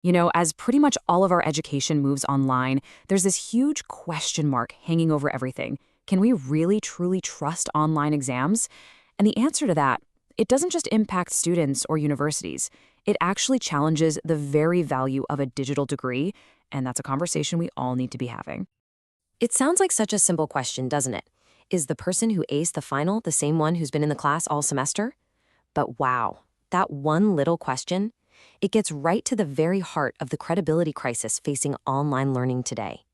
As pretty much all of our education moves online, there's this huge question mark hanging over everything. Can we really truly trust online exams? And the answer to that, it doesn't just impact students or universities. It actually challenges the very value of a digital degree, and that's a conversation we all need to be having. It sounds like such a simple question, doesn't it? Is the person who aced the final the same one who's been in the class all semester? But wow, that one little question, it gets right to the very heart of the credibility crisis facing online learning today.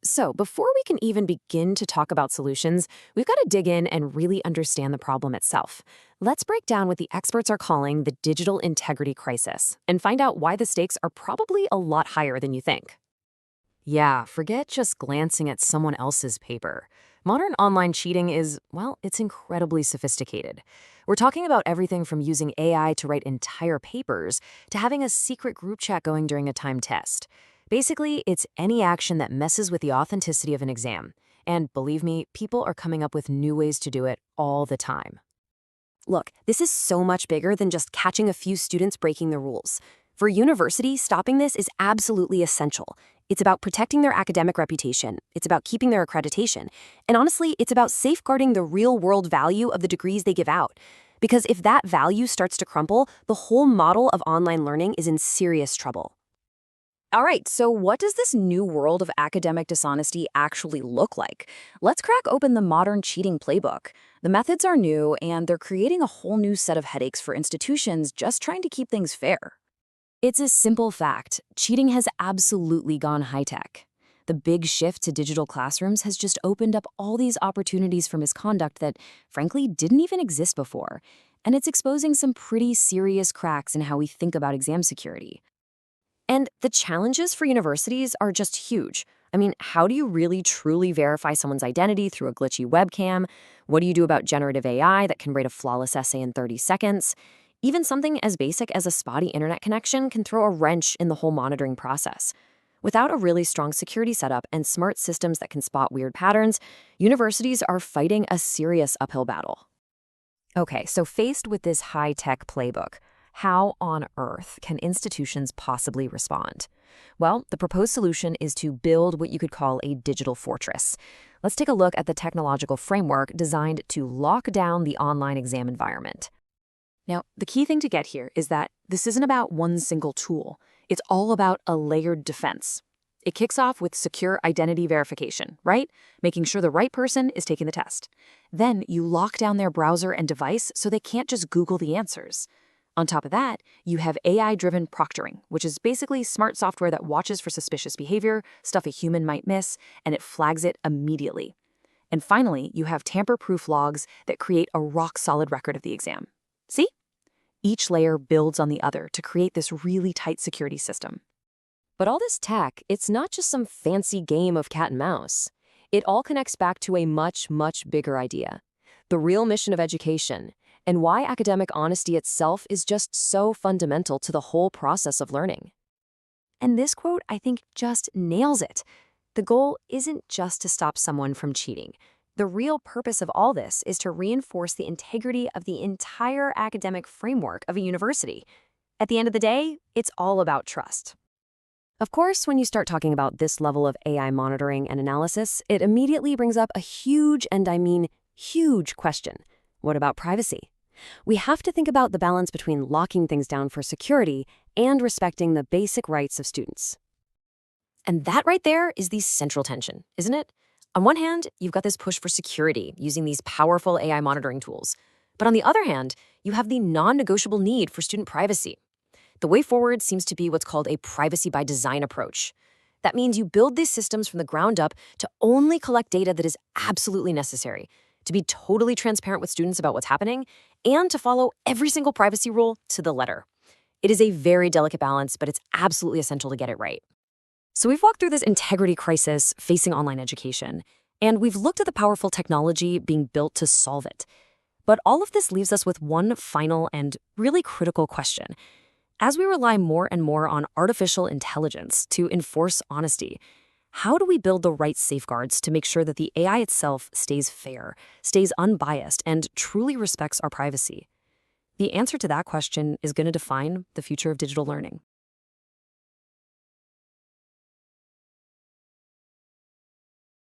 So, before we can even begin to talk about solutions, we've got to dig in and really understand the problem itself. Let's break down what the experts are calling the digital integrity crisis and find out why the stakes are probably a lot higher than you think. Yeah, forget just glancing at someone else's paper. Modern online cheating is, well, it's incredibly sophisticated. We're talking about everything from using AI to write entire papers to having a secret group chat going during a timed test. Basically, it's any action that messes with the authenticity of an exam. And believe me, people are coming up with new ways to do it all the time. Look, this is so much bigger than just catching a few students breaking the rules. For universities, stopping this is absolutely essential. It's about protecting their academic reputation. It's about keeping their accreditation. And honestly, it's about safeguarding the real-world value of the degrees they give out. Because if that value starts to crumble, the whole model of online learning is in serious trouble. All right, so what does this new world of academic dishonesty actually look like? Let's crack open the modern cheating playbook. The methods are new, and they're creating a whole new set of headaches for institutions just trying to keep things fair. It's a simple fact. Cheating has absolutely gone high-tech. The big shift to digital classrooms has just opened up all these opportunities for misconduct that, frankly, didn't even exist before. And it's exposing some pretty serious cracks in how we think about exam security. And the challenges for universities are just huge. I mean, how do you really truly verify someone's identity through a glitchy webcam? What do you do about generative AI that can write a flawless essay in 30 seconds? Even something as basic as a spotty internet connection can throw a wrench in the whole monitoring process. Without a really strong security setup and smart systems that can spot weird patterns, universities are fighting a serious uphill battle. Okay, so faced with this high-tech playbook, how on earth can institutions possibly respond? Well, the proposed solution is to build what you could call a digital fortress. Let's take a look at the technological framework designed to lock down the online exam environment. Now, the key thing to get here is that this isn't about one single tool. It's all about a layered defense. It kicks off with secure identity verification, right? Making sure the right person is taking the test. Then you lock down their browser and device so they can't just Google the answers. On top of that, you have AI-driven proctoring, which is basically smart software that watches for suspicious behavior, stuff a human might miss, and it flags it immediately. And finally, you have tamper-proof logs that create a rock-solid record of the exam. See? Each layer builds on the other to create this really tight security system. But all this tech, it's not just some fancy game of cat and mouse. It all connects back to a much, much bigger idea. The real mission of education, and why academic honesty itself is just so fundamental to the whole process of learning. And this quote, I think, just nails it. The goal isn't just to stop someone from cheating. The real purpose of all this is to reinforce the integrity of the entire academic framework of a university. At the end of the day, it's all about trust. Of course, when you start talking about this level of AI monitoring and analysis, it immediately brings up a huge, and I mean huge, question. What about privacy? We have to think about the balance between locking things down for security and respecting the basic rights of students. And that right there is the central tension, isn't it? On one hand, you've got this push for security using these powerful AI monitoring tools. But on the other hand, you have the non-negotiable need for student privacy. The way forward seems to be what's called a privacy by design approach. That means you build these systems from the ground up to only collect data that is absolutely necessary, to be totally transparent with students about what's happening, and to follow every single privacy rule to the letter. It is a very delicate balance, but it's absolutely essential to get it right. So we've walked through this integrity crisis facing online education, and we've looked at the powerful technology being built to solve it. But all of this leaves us with one final and really critical question. As we rely more and more on artificial intelligence to enforce honesty, how do we build the right safeguards to make sure that the AI itself stays fair, stays unbiased, and truly respects our privacy? The answer to that question is going to define the future of digital learning.